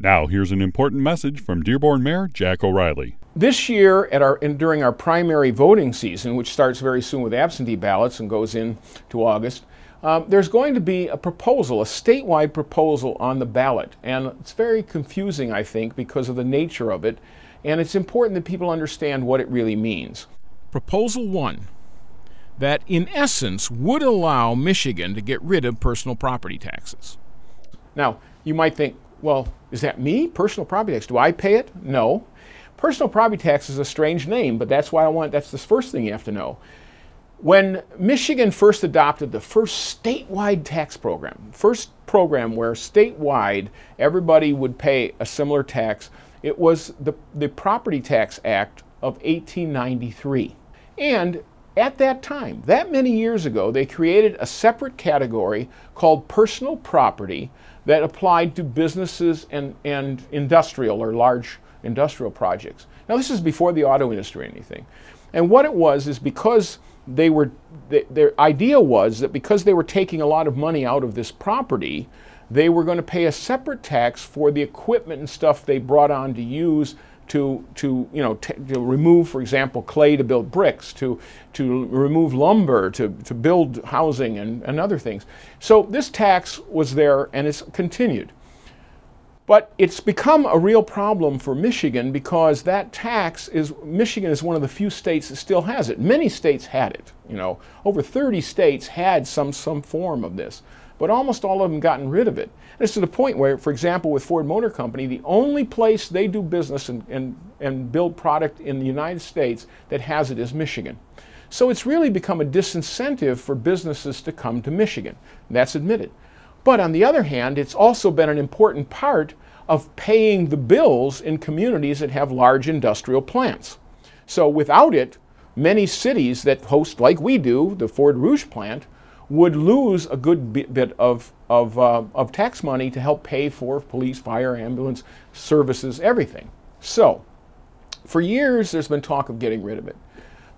Now, here's an important message from Dearborn Mayor Jack O'Reilly. This year, during our primary voting season, which starts very soon with absentee ballots and goes into August, there's going to be a proposal, a statewide proposal on the ballot. And it's very confusing, I think, because of the nature of it. And it's important that people understand what it really means. Proposal 1, that in essence would allow Michigan to get rid of personal property taxes. Now, you might think, well, is that me? Personal property tax, do I pay it? No. Personal property tax is a strange name, but that's the first thing you have to know. When Michigan first adopted the first statewide tax program, first program where statewide everybody would pay a similar tax, it was the Property Tax Act of 1893. And at that time, that many years ago, they created a separate category called personal property that applied to businesses and industrial or large industrial projects. Now, this is before the auto industry or anything. And what it was is because their idea was that because they were taking a lot of money out of this property, they were going to pay a separate tax for the equipment and stuff they brought on to use to remove, for example, clay to build bricks, to remove lumber, to build housing and other things. So this tax was there and it's continued. But it's become a real problem for Michigan because that tax Michigan is one of the few states that still has it. Many states had it, over 30 states had some form of this, but almost all of them gotten rid of it. And it's to the point where, for example, with Ford Motor Company, the only place they do business and build product in the United States that has it is Michigan. So it's really become a disincentive for businesses to come to Michigan. That's admitted. But on the other hand, it's also been an important part of paying the bills in communities that have large industrial plants. So without it, many cities that host, like we do, the Ford Rouge plant, would lose a good bit of tax money to help pay for police, fire, ambulance, services, everything. So for years, there's been talk of getting rid of it.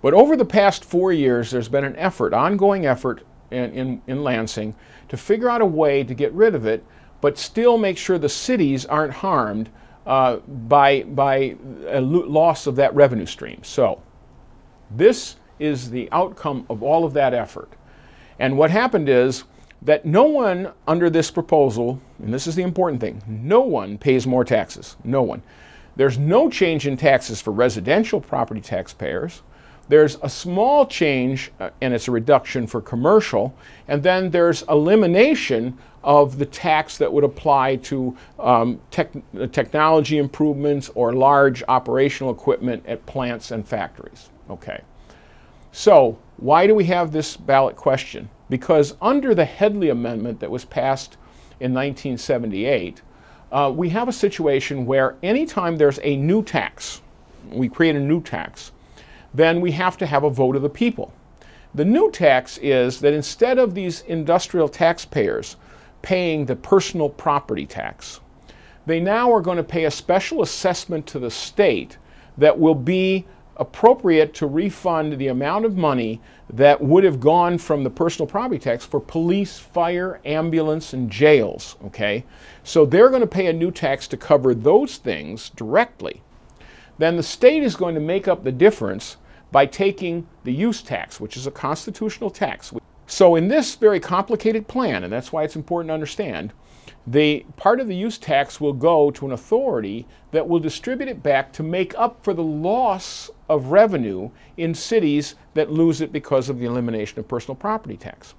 But over the past 4 years, there's been an effort, ongoing effort in Lansing to figure out a way to get rid of it, but still make sure the cities aren't harmed by a loss of that revenue stream. So this is the outcome of all of that effort. And what happened is that no one under this proposal, and this is the important thing, no one pays more taxes. No one. There's no change in taxes for residential property taxpayers. There's a small change, and it's a reduction for commercial, and then there's elimination of the tax that would apply to technology improvements or large operational equipment at plants and factories. Okay. So why do we have this ballot question? Because under the Headley Amendment that was passed in 1978, we have a situation where anytime there's a new tax, we create a new tax, then we have to have a vote of the people. The new tax is that instead of these industrial taxpayers paying the personal property tax, they now are going to pay a special assessment to the state that will be appropriate to refund the amount of money that would have gone from the personal property tax for police, fire, ambulance, and jails, okay? So they're going to pay a new tax to cover those things directly. Then the state is going to make up the difference by taking the use tax, which is a constitutional tax. So in this very complicated plan, and that's why it's important to understand, the part of the use tax will go to an authority that will distribute it back to make up for the loss of revenue in cities that lose it because of the elimination of personal property tax.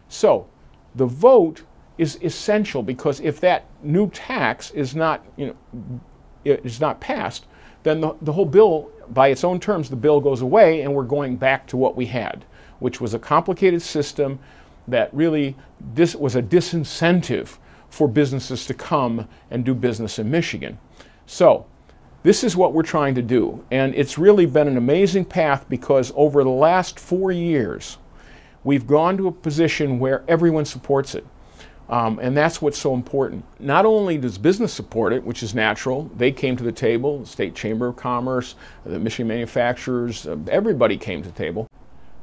So the vote is essential because if that new tax is not, is not passed, then the whole bill, by its own terms, the bill goes away and we're going back to what we had, which was a complicated system that really was a disincentive for businesses to come and do business in Michigan. So this is what we're trying to do. And it's really been an amazing path because over the last 4 years, we've gone to a position where everyone supports it. And that's what's so important. Not only does business support it, which is natural, they came to the table, the State Chamber of Commerce, the Michigan manufacturers, everybody came to the table.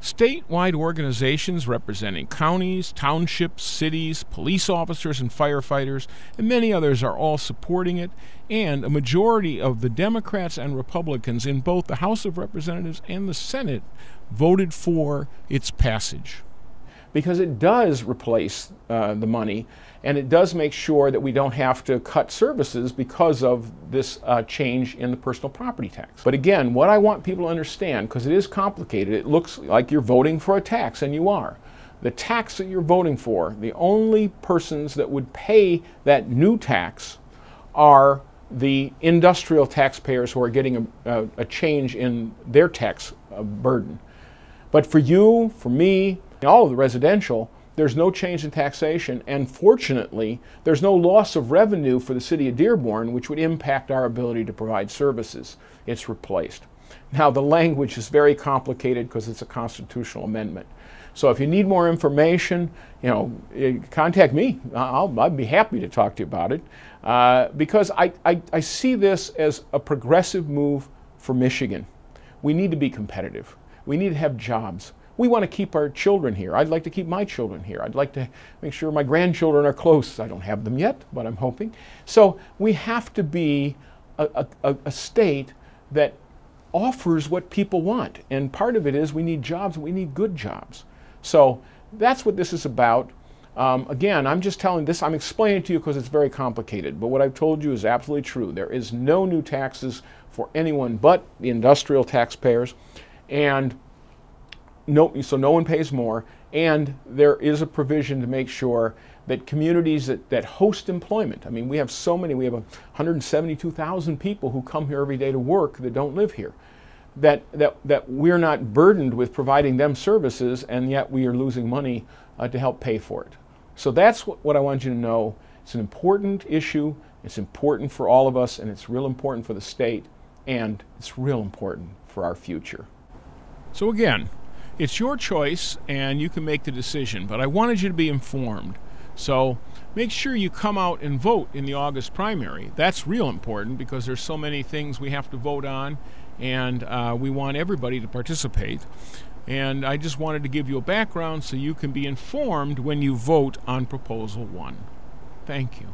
Statewide organizations representing counties, townships, cities, police officers and firefighters, and many others are all supporting it, and a majority of the Democrats and Republicans in both the House of Representatives and the Senate voted for its passage. Because it does replace the money, and it does make sure that we don't have to cut services because of this change in the personal property tax. But again, what I want people to understand, because it is complicated, it looks like you're voting for a tax, and you are. The tax that you're voting for, the only persons that would pay that new tax are the industrial taxpayers who are getting a change in their tax burden. But for you, for me, all of the residential, there's no change in taxation, and fortunately, there's no loss of revenue for the city of Dearborn, which would impact our ability to provide services. It's replaced. Now, the language is very complicated because it's a constitutional amendment. So if you need more information, contact me. I'd be happy to talk to you about it, because I see this as a progressive move for Michigan. We need to be competitive. We need to have jobs. We want to keep our children here. I'd like to keep my children here. I'd like to make sure my grandchildren are close. I don't have them yet, but I'm hoping. So we have to be a state that offers what people want. And part of it is we need jobs, and we need good jobs. So that's what this is about. Again, I'm just telling this, I'm explaining it to you because it's very complicated. But what I've told you is absolutely true. There is no new taxes for anyone but the industrial taxpayers. And so no one pays more, and there is a provision to make sure that communities that host employment, I mean, we have so many, we have 172,000 people who come here every day to work that don't live here, that we're not burdened with providing them services, and yet we are losing money to help pay for it. So that's what I want you to know. It's an important issue, it's important for all of us, and it's real important for the state, and it's real important for our future. So again, it's your choice, and you can make the decision, but I wanted you to be informed. So make sure you come out and vote in the August primary. That's real important because there's so many things we have to vote on, and we want everybody to participate. And I just wanted to give you a background so you can be informed when you vote on Proposal 1. Thank you.